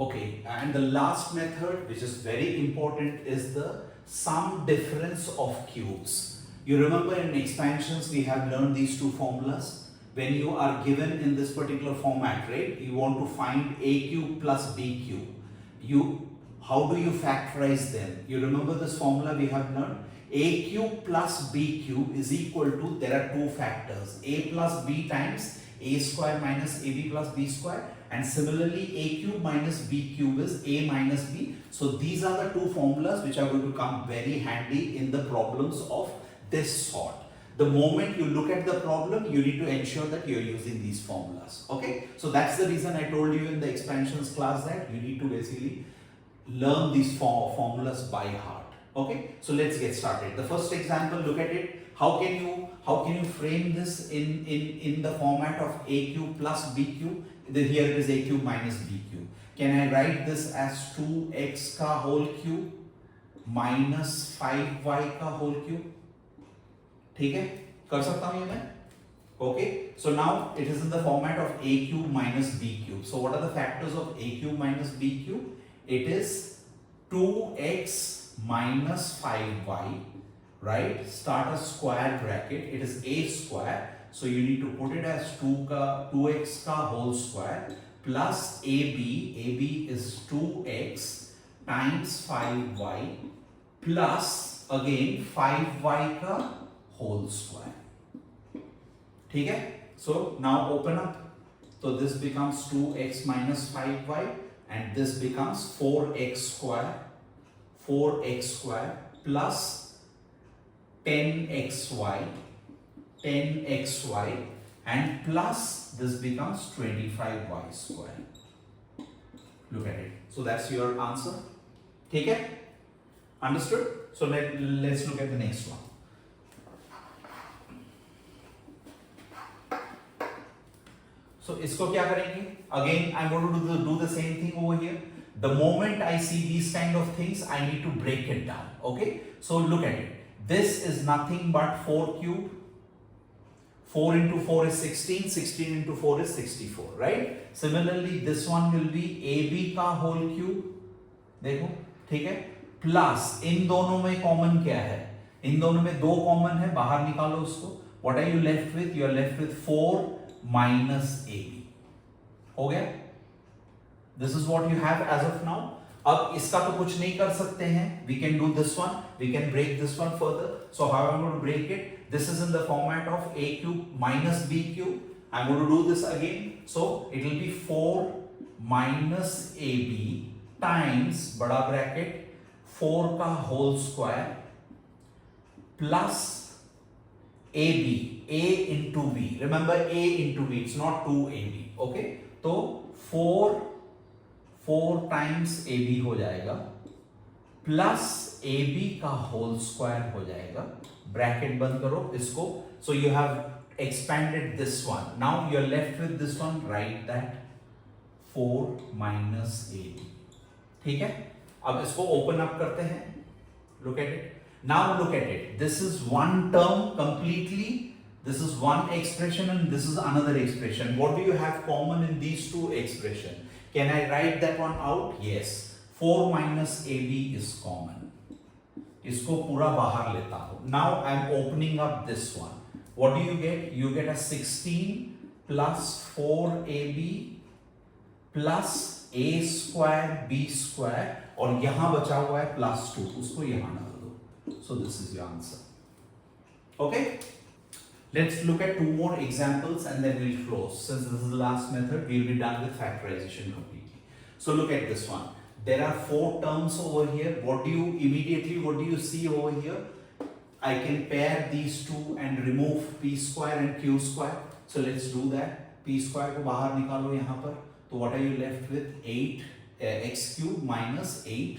Okay, and the last method, which is very important, is the sum difference of cubes. You remember in expansions we have learned these two formulas. When you are given in this particular format, right, you want to find a cube plus b cube. How do you factorize them? You remember this formula we have learned? A cube plus b cube is equal to, there are two factors, a plus b times a square minus ab plus b square, and similarly a cube minus b cube is a minus b. So these are the two formulas which are going to come very handy in the problems of this sort. The moment you look at the problem, you need to ensure that you are using these formulas. Okay, so that's the reason I told you in the expansions class that you need to basically learn these formulas by heart. Okay, so let's get started. The first example, look at it. How can you frame this in the format of a cube plus b cube? Here it is a cube minus b cube. Can I write this as 2x का whole cube minus 5y का whole cube? ठीक है, कर सकता हूं ये मैं? Okay, so now it is in the format of a cube minus b cube. So what are the factors of a cube minus b cube? It is 2x minus 5y, right? Start a square bracket. It is a square. So you need to put it as 2x का whole square plus ab is 2x times 5y plus again 5y का whole square. ठीक है? So now open up. So this becomes 2x minus 5y and this becomes 4x square plus 10xy and plus this becomes 25y square. Look at it. So that's your answer. ठीक है? Understood? So let's look at the next one. So इसको क्या करेंगे? Again, I'm going to do the same thing over here. The moment I see these kind of things, I need to break it down. Okay? So look at it. This is nothing but 4 cube. 4 into 4 is 16. 16 into 4 is 64. Right? Similarly, this one will be AB का whole cube. देखो, ठीक है? Plus इन दोनों में common क्या है? इन दोनों में दो common है. बाहर निकालो उसको. What are you left with? You are left with 4 minus AB. हो गया? This is what you have as of now. अब इसका तो कुछ नहीं कर सकते हैं. We can do this one. We can break this one further. So how am I going to break it? This is in the format of a cube minus b cube. I'm going to do this again. So it will be 4 minus ab times बड़ा bracket 4 का whole square plus ab, a into b. Remember a into b. It's not 2ab. Okay? तो 4 times AB हो जाएगा plus AB का whole square हो जाएगा. Bracket बंद करो इसको. So you have expanded this one. Now you are left with this one. Right that 4 minus AB. ठीक है? अब इसको ओपन अप करते हैं. Look at it. Now look at it. This is one term completely. This is one expression and this is another expression. What do you have common in these two expressions? Can I write that one out? Yes. 4 minus AB is common. इसको पूरा बाहर लेता हूँ. Now I am opening up this one. What do you get? You get a 16 plus 4AB plus A square B square और यहाँ बचा हुआ है plus 2. उसको यहाँ डाल दो. So this is your answer. Okay? Let's look at two more examples and then we'll close. Since this is the last method, we'll be done with factorization completely. So look at this one. There are 4 terms over here. What do you see over here? I can pair these two and remove p square and q square. So let's do that. p square को बाहर निकालो यहाँ पर. So what are you left with? 8 x cube minus 8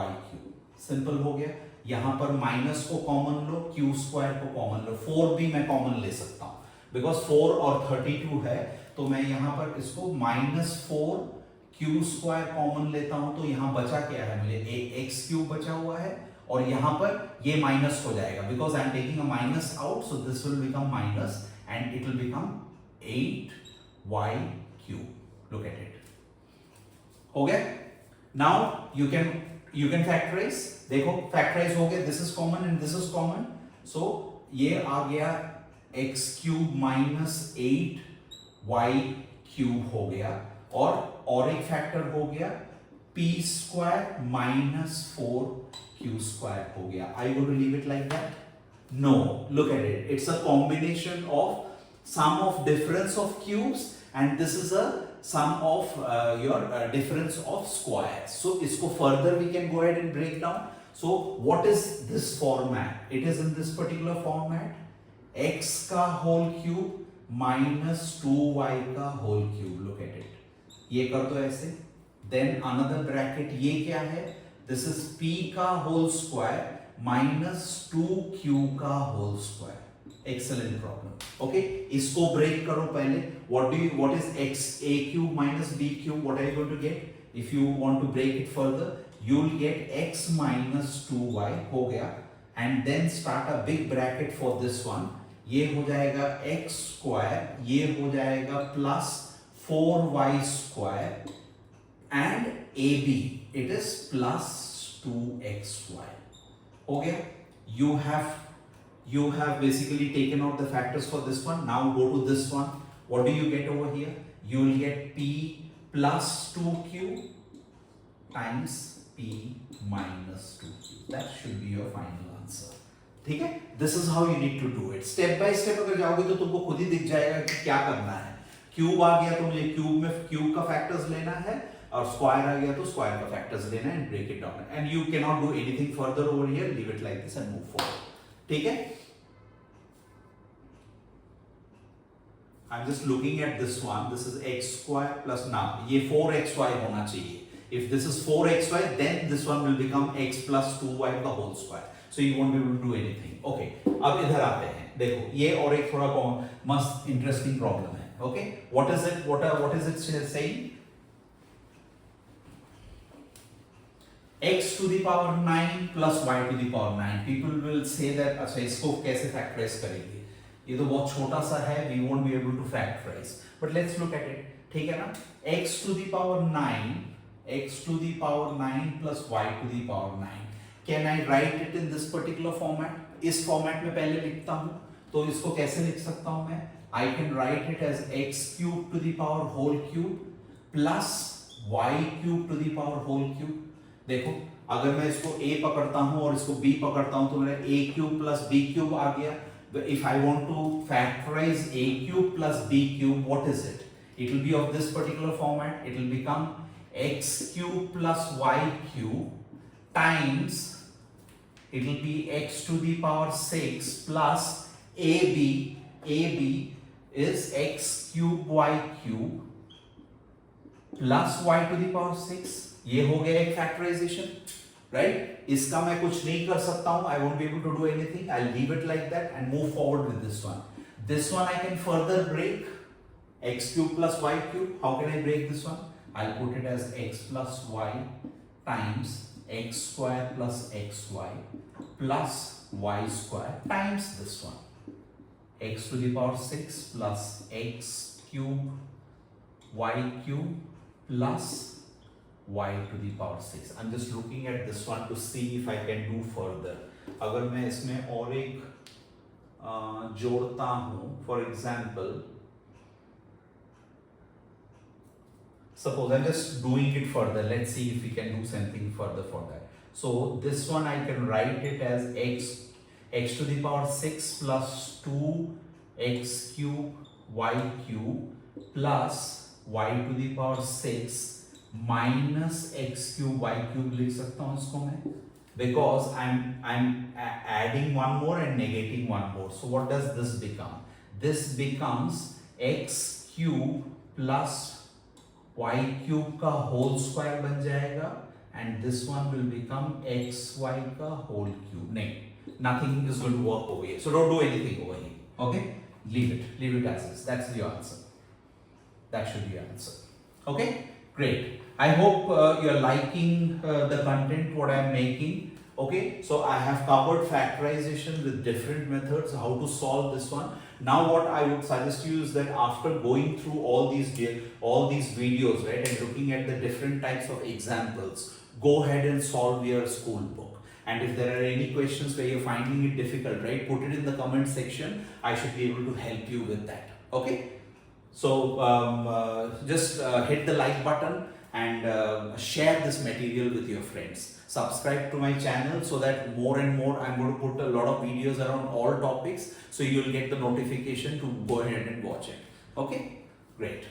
y cube. Simple हो गया. यहां पर minus को कॉमन लो, क्यू स्क्वायर को कॉमन लो. 4 भी मैं कॉमन ले सकता हूं बिकॉज 4 और 32 है. तो मैं यहां पर इसको माइनस 4 क्यू स्क्वायर कॉमन लेता हूं. तो यहां बचा क्या है मुझे? एक्स क्यूब बचा हुआ है और यहां पर ये माइनस हो जाएगा because I am taking a minus out. So this will become minus and it will become 8y cube. Look at it. हो गया? Now you can factorize. देखो factorize हो गया, this is common and this is common, so ये आ गया x cube minus 8y cube हो गया, और एक फैक्टर हो गया p square minus 4q square हो गया. Are you going to leave it like that? No, look at it. It's a combination of sum of difference of cubes, and this is a sum of your difference of squares. So इसको further we can go ahead and break down. So what is this format? It is in this particular format. X का whole cube minus 2y का whole cube. Look at it. ये कर दो ऐसे. Then another bracket. ये क्या है? This is p का whole square minus 2q का whole square. Excellent problem. Okay, इसको break करो पहले. What is x a cube minus b cube? What are you going to get? If you want to break it further, you'll get x minus 2y हो गया, and then start a big bracket for this one. ये हो जाएगा x square, ये हो जाएगा plus 4y square, and ab it is plus 2xy. हो गया? You have basically taken out the factors for this one. Now go to this one. What do you get over here? You will get p plus 2q times p minus 2q. That should be your final answer. ठीक है? This is how you need to do it. Step by step अगर जाओगे तो तुमको खुद ही दिख जाएगा कि क्या करना है. क्यूब आ गया तो मुझे क्यूब का फैक्टर्स लेना है, और स्क्वायर आ गया तो स्क्वायर का फैक्टर्स लेना है, and break it down. And you can not do anything further over here. Leave it like this and move forward. ठीक है? I'm just looking at this one. This is x square plus, now ये 4xy होना चाहिए. If this is 4xy, then this one will become x plus 2y the whole square. So you won't be able to do anything. Okay. अब इधर आते हैं. देखो ये और एक थोड़ा मस्त interesting problem है. Okay. What is it? What is it saying? x to the power 9 plus y to the power 9. People will say that अच्छा इसको कैसे factorize करेंगे? ये तो बहुत छोटा सा है, we won't be able to factorize. But let's look at it. ठीक है ना? x to the power 9 plus y to the power 9. Can I write it in this particular format? इस format में पहले लिखता हूँ, तो इसको कैसे लिख सकता हूँ मैं? I can write it as x cube to the power whole cube plus y cube to the power whole cube. देखो, अगर मैं इसको a पकड़ता हूँ और इसको b पकड़ता हूँ तो मेरा a cube plus b cube आ गया. If I want to factorize a cube plus b cube, what is it? It will be of this particular format. It will become x cube plus y cube times, it will be x to the power 6 plus ab is x cube y cube plus y to the power 6. ये हो गया एक factorization. Right? इसका मैं कुछ नहीं कर सकता हूँ. I won't be able to do anything. I'll leave it like that and move forward with this one. This one I can further break. X cube plus y cube. How can I break this one? I'll put it as x plus y times x square plus xy plus y square times this one. X to the power 6 plus x cube y cube plus y to the power 6. I'm just looking at this one to see if I can do further. अगर मैं इसमें और एक जोड़ता हूँ, for example, suppose I'm just doing it further. Let's see if we can do something further for that. So this one I can write it as x to the power 6 plus 2x cube y cube plus y to the power 6 minus x cube y cube लिख सकता हूँ इसको मैं, because I'm adding one more and negating one more. So what does this become? This becomes x cube plus y cube का whole square बन जाएगा, and this one will become xy का whole cube. नहीं, nothing is going to work over here. So don't do anything over here. Okay? Leave it as is. That's your answer. That should be your answer. Okay? Great. I hope you're liking the content what I'm making. Okay, so I have covered factorization with different methods, how to solve this one. Now what I would suggest you is that after going through all these videos, right, and looking at the different types of examples, go ahead and solve your school book. And if there are any questions where you're finding it difficult, right, put it in the comment section. I should be able to help you with that. Okay. So just hit the like button and share this material with your friends. Subscribe to my channel so that more and more I'm going to put a lot of videos around all topics, so you'll get the notification to go ahead and watch it. Okay, great.